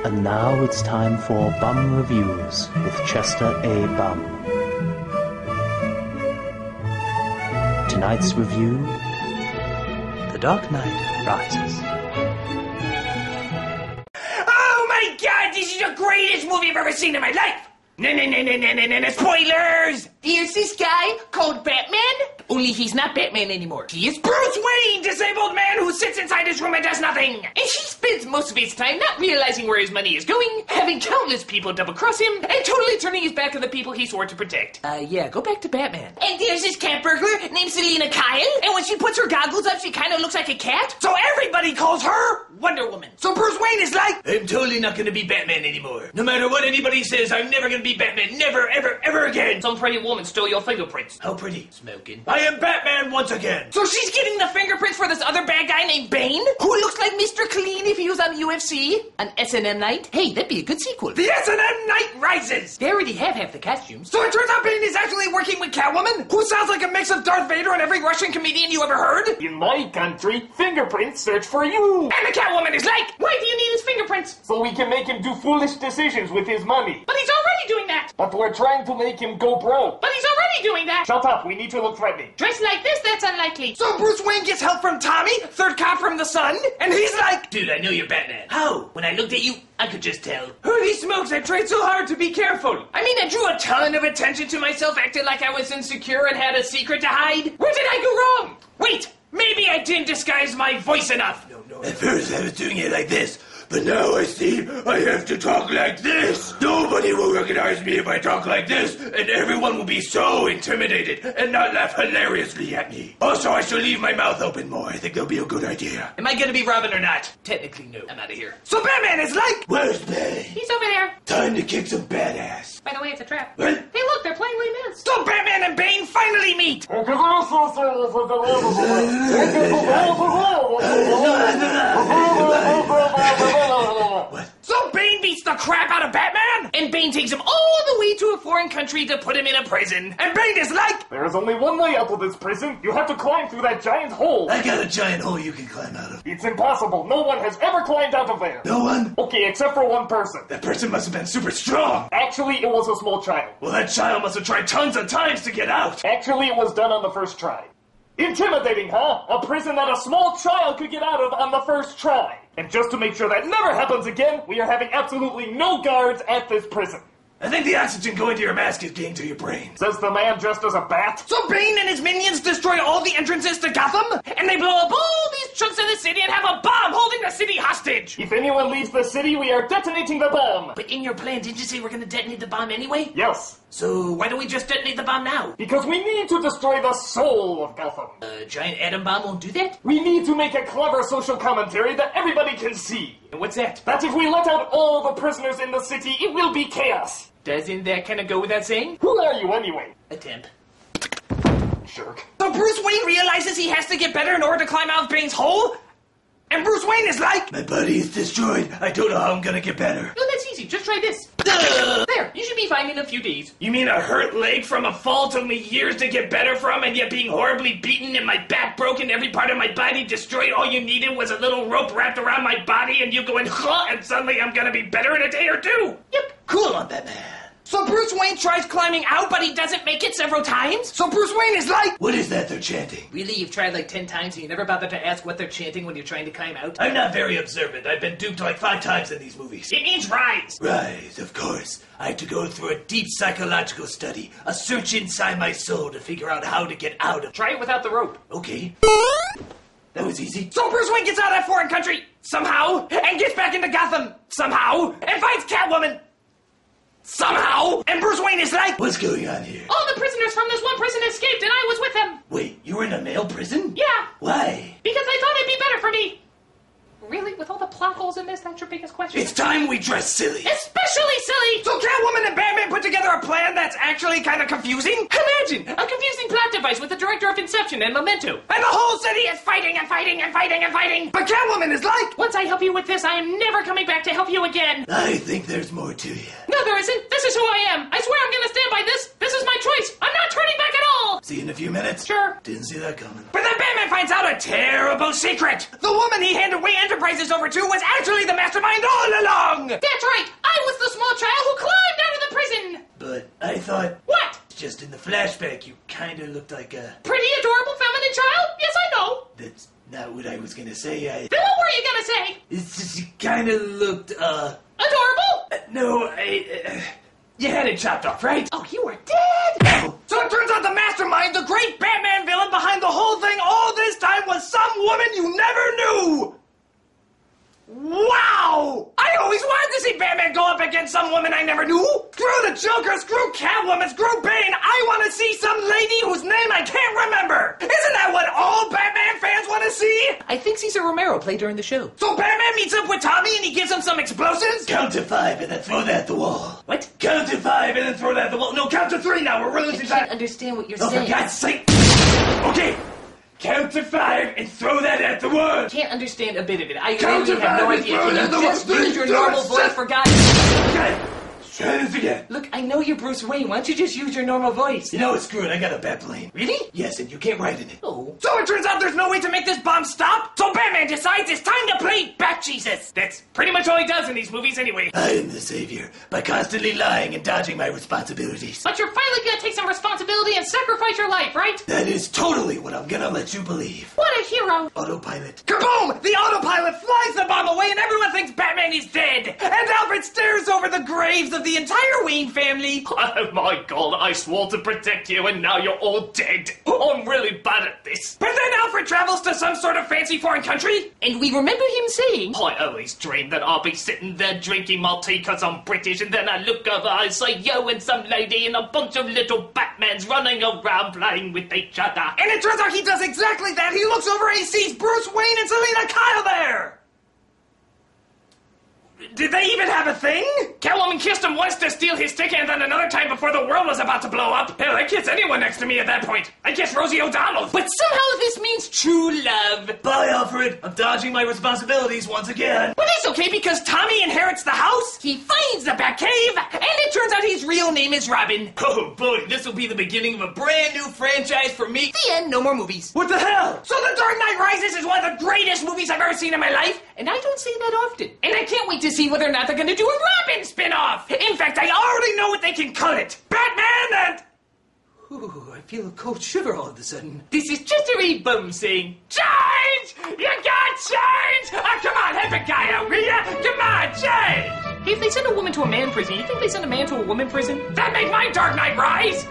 And now it's time for Bum Reviews with Chester A. Bum. Tonight's review, The Dark Knight Rises. Oh my god, this is the greatest movie I've ever seen in my life! No, spoilers! Here's this guy called Batman, only he's not Batman anymore. He is Bruce Wayne, disabled man who sits inside his room and does nothing. And he spends most of his time not realizing where his money is going, having countless people double-cross him, and totally turning his back on the people he swore to protect. Go back to Batman. And there's this cat burglar named Selina Kyle, and when she puts her goggles up, she kind of looks like a cat. So everybody calls her Wonder Woman. So Bruce Wayne is like, I'm totally not gonna be Batman anymore. No matter what anybody says, I'm never gonna be Batman. Never, ever again. Some pretty woman stole your fingerprints. How pretty. Smoking. I am Batman once again. So she's getting the fingerprints for this other bad guy named Bane, who looks like Mr. Clean if he was on UFC. An S&M night. Hey, that'd be a good sequel. The S&M Night Rises. They already have half the costumes. So it turns out Bane is actually working with Catwoman, who sounds like a mix of Darth Vader and every Russian comedian you ever heard. In my country, fingerprints search for you. And the Catwoman is like, why do you need his fingerprints? So we can make him do foolish decisions with his money. But he's already doing that. But we're trying to make him go broke. But he's already doing that. Shut up, we need to look threatening. Dressed like this, that's unlikely. So Bruce Wayne gets help from Tommy, third cop from the Sun, and he's like, dude, I know you're Batman. How? When I looked at you, I could just tell. Holy smokes, I tried so hard to be careful. I mean, I drew a ton of attention to myself, acting like I was insecure and had a secret to hide. Where did I go wrong? Wait, maybe I didn't disguise my voice enough. No. At first I was doing it like this. But now I see I have to talk like this. Nobody will recognize me if I talk like this, and everyone will be so intimidated and not laugh hilariously at me. Also, I should leave my mouth open more. I think that'll be a good idea. Am I gonna be Robin or not? Technically, no. I'm out of here. So Batman is like, where's Bane? He's over there. Time to kick some badass. By the way, it's a trap. What? Hey, look, they're playing Les Mis. So Batman and Bane finally meet. What? So Bane beats the crap out of Batman, and Bane takes him all the way to a foreign country to put him in a prison. And Bane is like, there's only one way out of this prison. You have to climb through that giant hole. I got a giant hole you can climb out of. It's impossible. No one has ever climbed out of there. No one? Okay, except for one person. That person must have been super strong. Actually, it was a small child. Well, that child must have tried tons of times to get out. Actually, it was done on the first try. Intimidating, huh? A prison that a small child could get out of on the first try. And just to make sure that never happens again, we are having absolutely no guards at this prison. I think the oxygen going to your mask is getting to your brain. Says the man dressed as a bat. So Bane and his minions destroy all the entrances to Gotham, and they blow up all these chunks of the city and have a bomb holding the city hostage. If anyone leaves the city, we are detonating the bomb. But in your plan, didn't you say we're going to detonate the bomb anyway? Yes. So why don't we just detonate the bomb now? Because we need to destroy the soul of Gotham. A giant atom bomb won't do that? We need to make a clever social commentary that everybody can see. And what's that? That if we let out all the prisoners in the city, it will be chaos. Doesn't that kind of go without saying? Who are you anyway? A temp. Jerk. So Bruce Wayne realizes he has to get better in order to climb out of Bane's hole? And Bruce Wayne is like, my body is destroyed. I don't know how I'm gonna get better. Oh, that's easy. Just try this. There, you should be fine in a few days. You mean a hurt leg from a fall took me years to get better from, and yet being horribly beaten and my back broken, every part of my body destroyed, all you needed was a little rope wrapped around my body, and you go and suddenly I'm gonna be better in a day or two? Yep. Cool on Batman. So Bruce Wayne tries climbing out, but he doesn't make it several times? So Bruce Wayne is like, what is that they're chanting? Really, you've tried like 10 times and you never bother to ask what they're chanting when you're trying to climb out? I'm not very observant. I've been duped like 5 times in these movies. It means rise. Rise, of course. I had to go through a deep psychological study, a search inside my soul to figure out how to get out of... Try it without the rope. Okay. That was easy. So Bruce Wayne gets out of that foreign country, somehow, and gets back into Gotham, somehow, and finds Catwoman. Somehow! And Bruce Wayne is like, what's going on here? All the prisoners from this one prison escaped and I was with them. Wait, you were in a male prison? Yeah. Why? Because I thought it'd be better for me. Really? With all the plot holes in this, that's your biggest question? It's time we dress silly. Especially silly! So Catwoman and Batman put together a plan that's actually kind of confusing? Imagine! A confusing plot device with the director of Inception and Memento. And the whole city is fighting and fighting and fighting and fighting! But Catwoman is like, once I help you with this, I am never coming back to help you again. I think there's more to you. No, there isn't. This is who I am. I swear I'm gonna stand by this. This is my choice. I'm not turning back at all! See you in a few minutes? Sure. Didn't see that coming. But then Batman finds out a terrible secret. The woman he handed Way Enterprises over to was actually the mastermind all along! That's right! I was the small child who climbed out of the prison! But I thought... What? Just in the flashback, you kinda looked like a... Pretty adorable feminine child? Yes, I know. That's not what I was gonna say. Then what were you gonna say? It's just you kinda looked, Adorable? No, you had it chopped off, right? Oh, you were dead? No. So it turns out the mastermind, the great Batman villain behind the whole thing all this time was some woman you never knew! Wow! I always wanted to see Batman go up against some woman I never knew! Screw the Joker, screw Catwoman, screw Bane! I want to see some lady whose name I can't remember! Isn't that what all Batman fans want to see? I think Cesar Romero played during the show. So Batman meets up with Tommy and he gives him some explosives? Count to 5 and then throw that at the wall. What? Count to 5 and then throw that at the wall. No, count to 3 now. We're losing I time. can't understand what you're Oh, saying. for God's sake. Okay. Count to 5 and throw that at the wall. I can't understand a bit of it. I Count really to have no 5 and idea. throw Can it you at the just wall. use your Do normal it, voice son. for God's sake? Okay. Try this again. Look, I know you're Bruce Wayne. Why don't you just use your normal voice? You know what? Screw it. I got a bat plane. Really? Yes, and you can't ride in it. Oh. So it turns out there's no way to make this bomb stop, so Batman decides it's time to play Bat Jesus. That's pretty much all he does in these movies anyway. I am the savior by constantly lying and dodging my responsibilities. But you're finally gonna take some responsibility and sacrifice your life, right? That is totally what I'm gonna let you believe. What a hero. Autopilot. Kaboom! The autopilot flies the bomb away and everyone thinks Batman is dead. And Alfred stares over the graves of the entire Wayne family. Oh my god, I swore to protect you and now you're all dead. I'm really bad at this. But then Alfred travels to some sort of fancy foreign country, and we remember him saying, I always dreamed that I'll be sitting there drinking my tea because I'm British, and then I look over, I say yo and some lady and a bunch of little Batmans running around playing with each other. and it turns out he does exactly that. He looks over and he sees Bruce Wayne and Selina Kyle there. Did they even have a thing? Catwoman kissed him once to steal his ticket and then another time before the world was about to blow up. Hell, I kiss anyone next to me at that point. I kiss Rosie O'Donnell. But somehow this means true love. Bye, Alfred. I'm dodging my responsibilities once again. But it's okay because Tommy inherits the house, he finds the Batcave, and it turns out his real name is Robin. Oh boy, this will be the beginning of a brand new franchise for me. The end, no more movies. What the hell? So The Dark Knight Rises is one of the greatest movies I've ever seen in my life, and I don't say that often. And I can't wait to see whether or not they're gonna do a Robin spin-off. In fact, I already know what they can call it. Batman and... Ooh, I feel a cold shiver all of a sudden. This is just a wee bum saying, change! You got change! Oh, come on, help a guy out, will ya? Come on, change! Hey, if they send a woman to a man prison, you think they send a man to a woman prison? That made my Dark Knight rise!